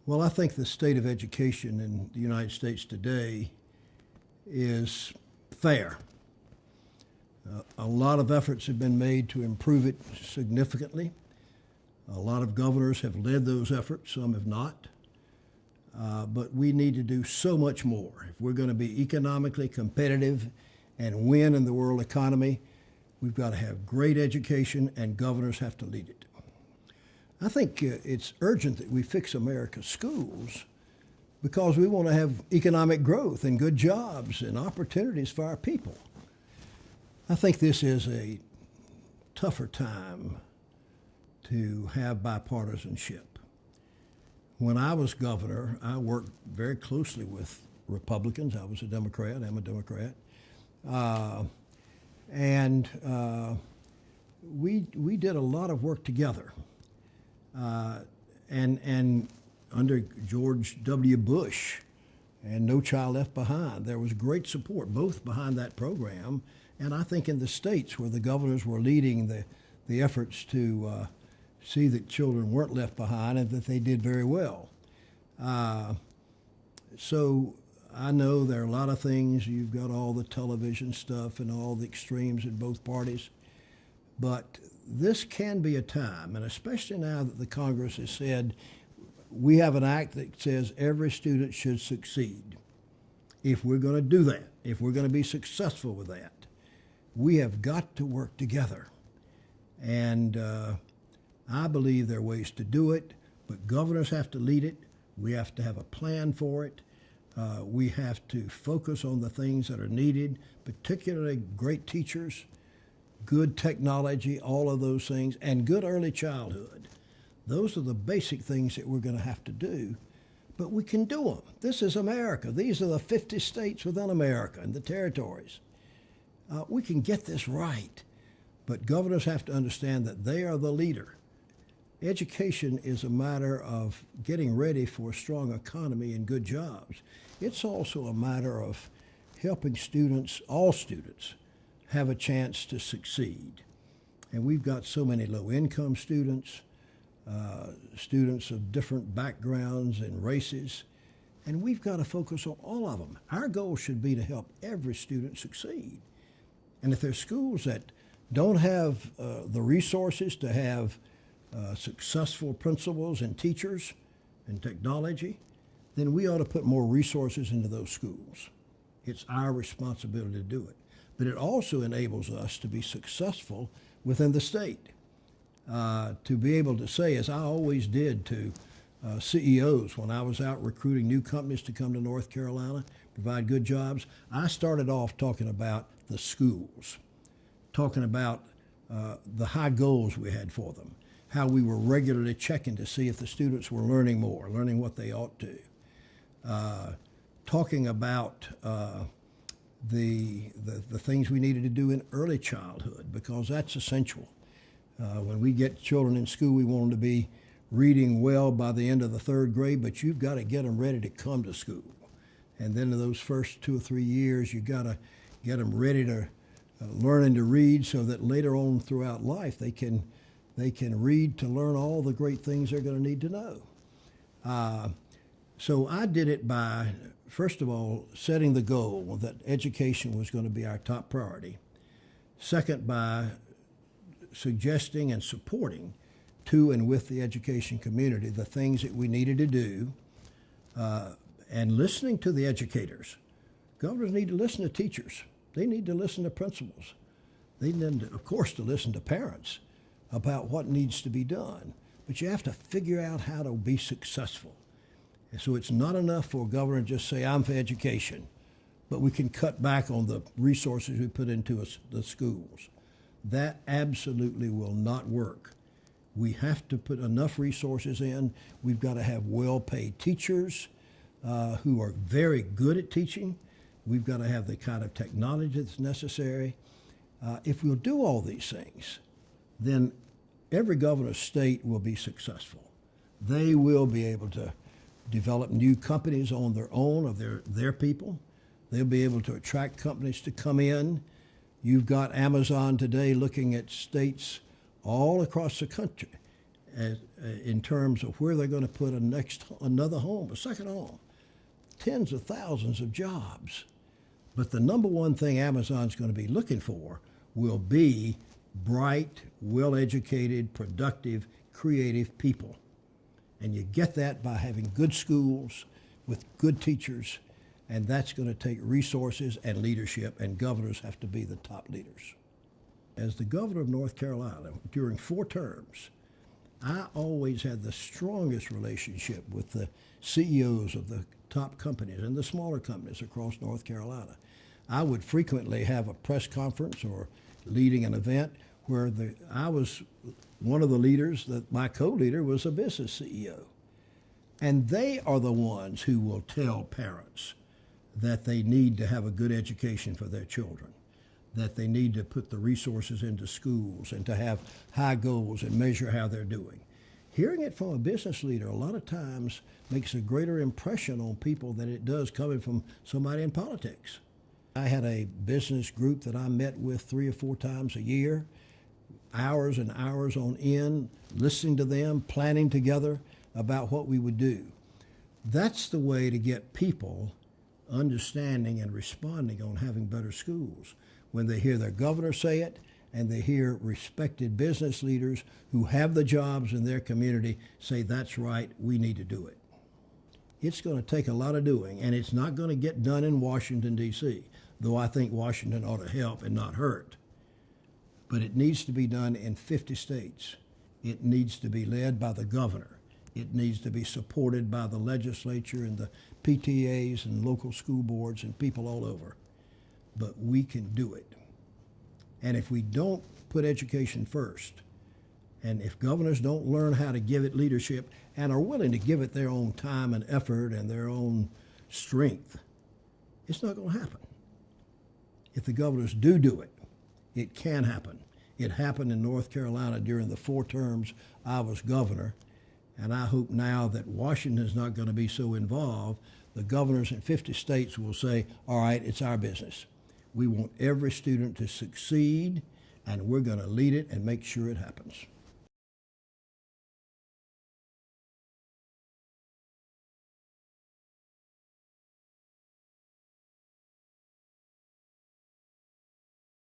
Well, I think the state of education in the United States today is fair. A lot of efforts have been made to improve it significantly. A lot of governors have led those efforts, some have not. But we need to do so much more. If we're going to be economically competitive and win in the world economy, we've got to have great education, and governors have to lead it. I think it's urgent that we fix America's schools because we want to have economic growth and good jobs and opportunities for our people. I think this is a tougher time to have bipartisanship. When I was governor, I worked very closely with Republicans. I was a Democrat, I'm a Democrat. We did a lot of work together. And under George W. Bush and No Child Left Behind, there was great support both behind that program and I think in the states where the governors were leading the efforts to see that children weren't left behind and that they did very well. So I know there are a lot of things. You've got all the television stuff and all the extremes in both parties. But this can be a time, and especially now that the Congress has said we have an act that says every student should succeed. If we're going to do that, if we're going to be successful with that, we have got to work together. And I believe there are ways to do it, but governors have to lead it. We have to have a plan for it. We have to focus on the things that are needed, particularly great teachers, good technology, all of those things, and good early childhood. Those are the basic things that we're going to have to do, but we can do them. This is America. These are the 50 states within America and the territories. We can get this right, but governors have to understand that they are the leader. Education is a matter of getting ready for a strong economy and good jobs. It's also a matter of helping students, all students, have a chance to succeed. And we've got so many low-income students, students of different backgrounds and races, and we've got to focus on all of them. Our goal should be to help every student succeed. And if there's schools that don't have the resources to have successful principals and teachers and technology, then we ought to put more resources into those schools. It's our responsibility to do it. But it also enables us to be successful within the state, to be able to say, as I always did to CEOs when I was out recruiting new companies to come to North Carolina, provide good jobs, I started off talking about the schools, talking about the high goals we had for them, how we were regularly checking to see if the students were learning more, learning what they ought to, talking about the things we needed to do in early childhood, because that's essential. When we get children in school, we want them to be reading well by the end of the third grade, but you've got to get them ready to come to school. And then in those first 2 or 3 years, you've got to get them ready to learning to read so that later on throughout life they can read to learn all the great things they're going to need to know. So I did it by, first of all, setting the goal that education was going to be our top priority. Second, by suggesting and supporting to and with the education community the things that we needed to do, and listening to the educators. Governors need to listen to teachers. They need to listen to principals. They need, of course, to listen to parents about what needs to be done. But you have to figure out how to be successful. And so it's not enough for a governor to just say, I'm for education, but we can cut back on the resources we put into the schools. That absolutely will not work. We have to put enough resources in. We've got to have well-paid teachers who are very good at teaching. We've got to have the kind of technology that's necessary. If we'll do all these things, then every governor's state will be successful. They will be able to develop new companies on their own, of their people. They'll be able to attract companies to come in. You've got Amazon today looking at states all across the country in terms of where they're going to put another home, a second home. Tens of thousands of jobs. But the number one thing Amazon's going to be looking for will be bright, well-educated, productive, creative people. And you get that by having good schools with good teachers, and that's going to take resources and leadership, and governors have to be the top leaders. As the governor of North Carolina, during 4 terms, I always had the strongest relationship with the CEOs of the top companies and the smaller companies across North Carolina. I would frequently have a press conference or leading an event where I was one of the leaders, that my co-leader was a business CEO. And they are the ones who will tell parents that they need to have a good education for their children, that they need to put the resources into schools and to have high goals and measure how they're doing. Hearing it from a business leader a lot of times makes a greater impression on people than it does coming from somebody in politics. I had a business group that I met with 3 or 4 times a year, hours and hours on end, listening to them, planning together about what we would do. That's the way to get people understanding and responding on having better schools. When they hear their governor say it, and they hear respected business leaders who have the jobs in their community say, that's right, we need to do it. It's going to take a lot of doing, and it's not going to get done in Washington, D.C., though I think Washington ought to help and not hurt. But it needs to be done in 50 states. It needs to be led by the governor. It needs to be supported by the legislature and the PTAs and local school boards and people all over. But we can do it. And if we don't put education first, and if governors don't learn how to give it leadership and are willing to give it their own time and effort and their own strength, it's not going to happen. If the governors do it, it can happen. It happened in North Carolina during the 4 terms I was governor, and I hope now that Washington is not going to be so involved. The governors in 50 states will say, all right, it's our business. We want every student to succeed, and we're going to lead it and make sure it happens.